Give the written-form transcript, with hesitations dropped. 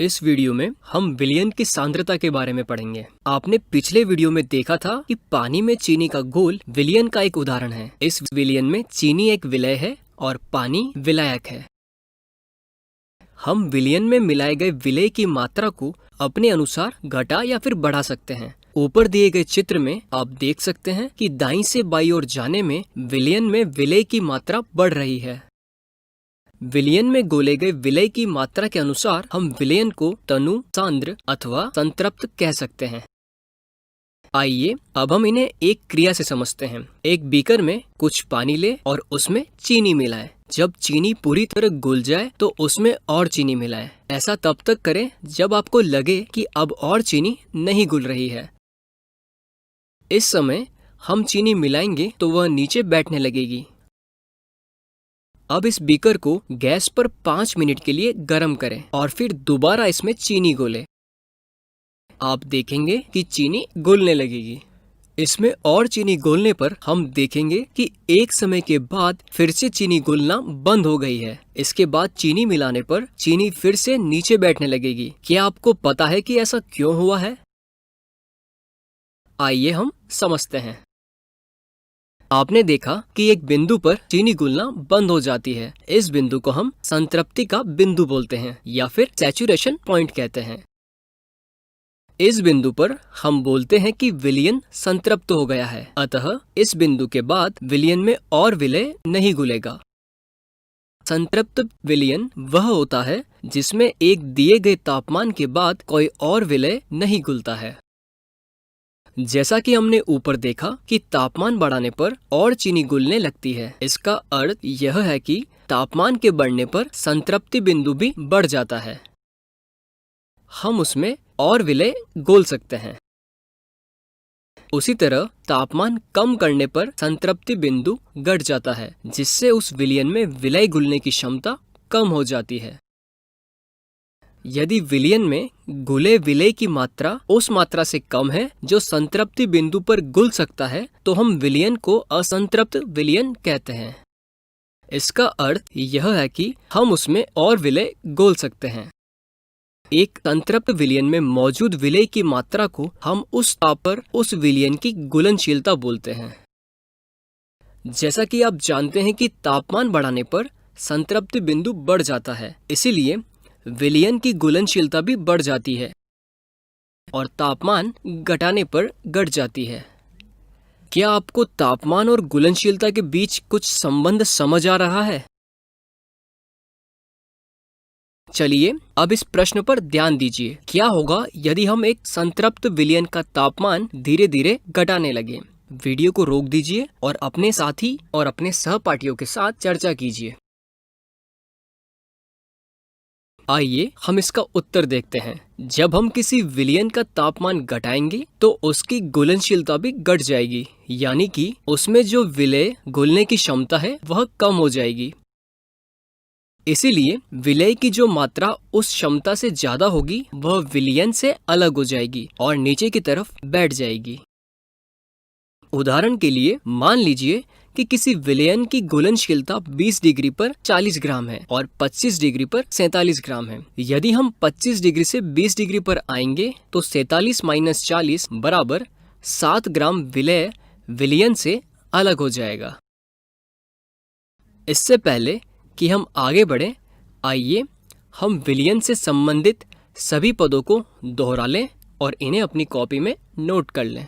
इस वीडियो में हम विलयन की सांद्रता के बारे में पढ़ेंगे। आपने पिछले वीडियो में देखा था कि पानी में चीनी का घोल विलयन का एक उदाहरण है। इस विलयन में चीनी एक विलय है और पानी विलायक है। हम विलयन में मिलाए गए विलय की मात्रा को अपने अनुसार घटा या फिर बढ़ा सकते हैं। ऊपर दिए गए चित्र में आप देख सकते हैं कि दाईं से बाईं ओर जाने में विलयन में विलय की मात्रा बढ़ रही है। विलयन में घोले गए विलय की मात्रा के अनुसार हम विलयन को तनु, सांद्र अथवा संतृप्त कह सकते हैं। आइए अब हम इन्हें एक क्रिया से समझते हैं। एक बीकर में कुछ पानी ले और उसमें चीनी मिलाएं। जब चीनी पूरी तरह घुल जाए तो उसमें और चीनी मिलाएं। ऐसा तब तक करें जब आपको लगे कि अब और चीनी नहीं घुल रही है। इस समय हम चीनी मिलाएंगे तो वह नीचे बैठने लगेगी। अब इस बीकर को गैस पर 5 मिनट के लिए गर्म करें और फिर दोबारा इसमें चीनी घोलें। आप देखेंगे कि चीनी घुलने लगेगी। इसमें और चीनी घोलने पर हम देखेंगे कि एक समय के बाद फिर से चीनी घुलना बंद हो गई है। इसके बाद चीनी मिलाने पर चीनी फिर से नीचे बैठने लगेगी। क्या आपको पता है कि ऐसा क्यों हुआ है? आइए हम समझते हैं। आपने देखा कि एक बिंदु पर चीनी घुलना बंद हो जाती है। इस बिंदु को हम संतृप्ति का बिंदु बोलते हैं या फिर सैचुरेशन पॉइंट कहते हैं। इस बिंदु पर हम बोलते हैं कि विलयन संतृप्त हो गया है। अतः इस बिंदु के बाद विलयन में और विलय नहीं घुलेगा। संतृप्त विलयन वह होता है जिसमें एक दिए गए तापमान के बाद कोई और विलय नहीं घुलता है। जैसा कि हमने ऊपर देखा कि तापमान बढ़ाने पर और चीनी घुलने लगती है। इसका अर्थ यह है कि तापमान के बढ़ने पर संतृप्ति बिंदु भी बढ़ जाता है। हम उसमें और विलय घोल सकते हैं। उसी तरह तापमान कम करने पर संतृप्ति बिंदु घट जाता है, जिससे उस विलयन में विलय घुलने की क्षमता कम हो जाती है। यदि विलयन में घुले विलय की मात्रा उस मात्रा से कम है जो संतृप्ति बिंदु पर घुल सकता है, तो हम विलयन को असंतृप्त विलयन कहते हैं। इसका अर्थ यह है कि हम उसमें और विलय घोल सकते हैं। एक संतृप्त विलयन में मौजूद विलय की मात्रा को हम उस ताप पर उस विलयन की घुलनशीलता बोलते हैं। जैसा कि आप जानते हैं कि तापमान बढ़ाने पर संतृप्ति बिंदु बढ़ जाता है, इसीलिए विलयन की घुलनशीलता भी बढ़ जाती है और तापमान घटाने पर घट जाती है। क्या आपको तापमान और घुलनशीलता के बीच कुछ संबंध समझ आ रहा है? चलिए अब इस प्रश्न पर ध्यान दीजिए। क्या होगा यदि हम एक संतृप्त विलयन का तापमान धीरे धीरे घटाने लगे? वीडियो को रोक दीजिए और अपने साथी और अपने सहपाठियों के साथ चर्चा कीजिए। आइए हम इसका उत्तर देखते हैं। जब हम किसी विलयन का तापमान घटाएंगे तो उसकी घुलनशीलता भी घट जाएगी, यानी कि उसमें जो विलय घुलने की क्षमता है वह कम हो जाएगी। इसीलिए विलय की जो मात्रा उस क्षमता से ज्यादा होगी वह विलयन से अलग हो जाएगी और नीचे की तरफ बैठ जाएगी। उदाहरण के लिए मान लीजिए कि किसी विलयन की घुलनशीलता 20 डिग्री पर 40 ग्राम है और 25 डिग्री पर 47 ग्राम है। यदि हम 25 डिग्री से 20 डिग्री पर आएंगे तो 47 - 40 बराबर 7 ग्राम विलय विलयन से अलग हो जाएगा। इससे पहले कि हम आगे बढ़ें, आइए हम विलयन से संबंधित सभी पदों को दोहरा लें और इन्हें अपनी कॉपी में नोट कर लें।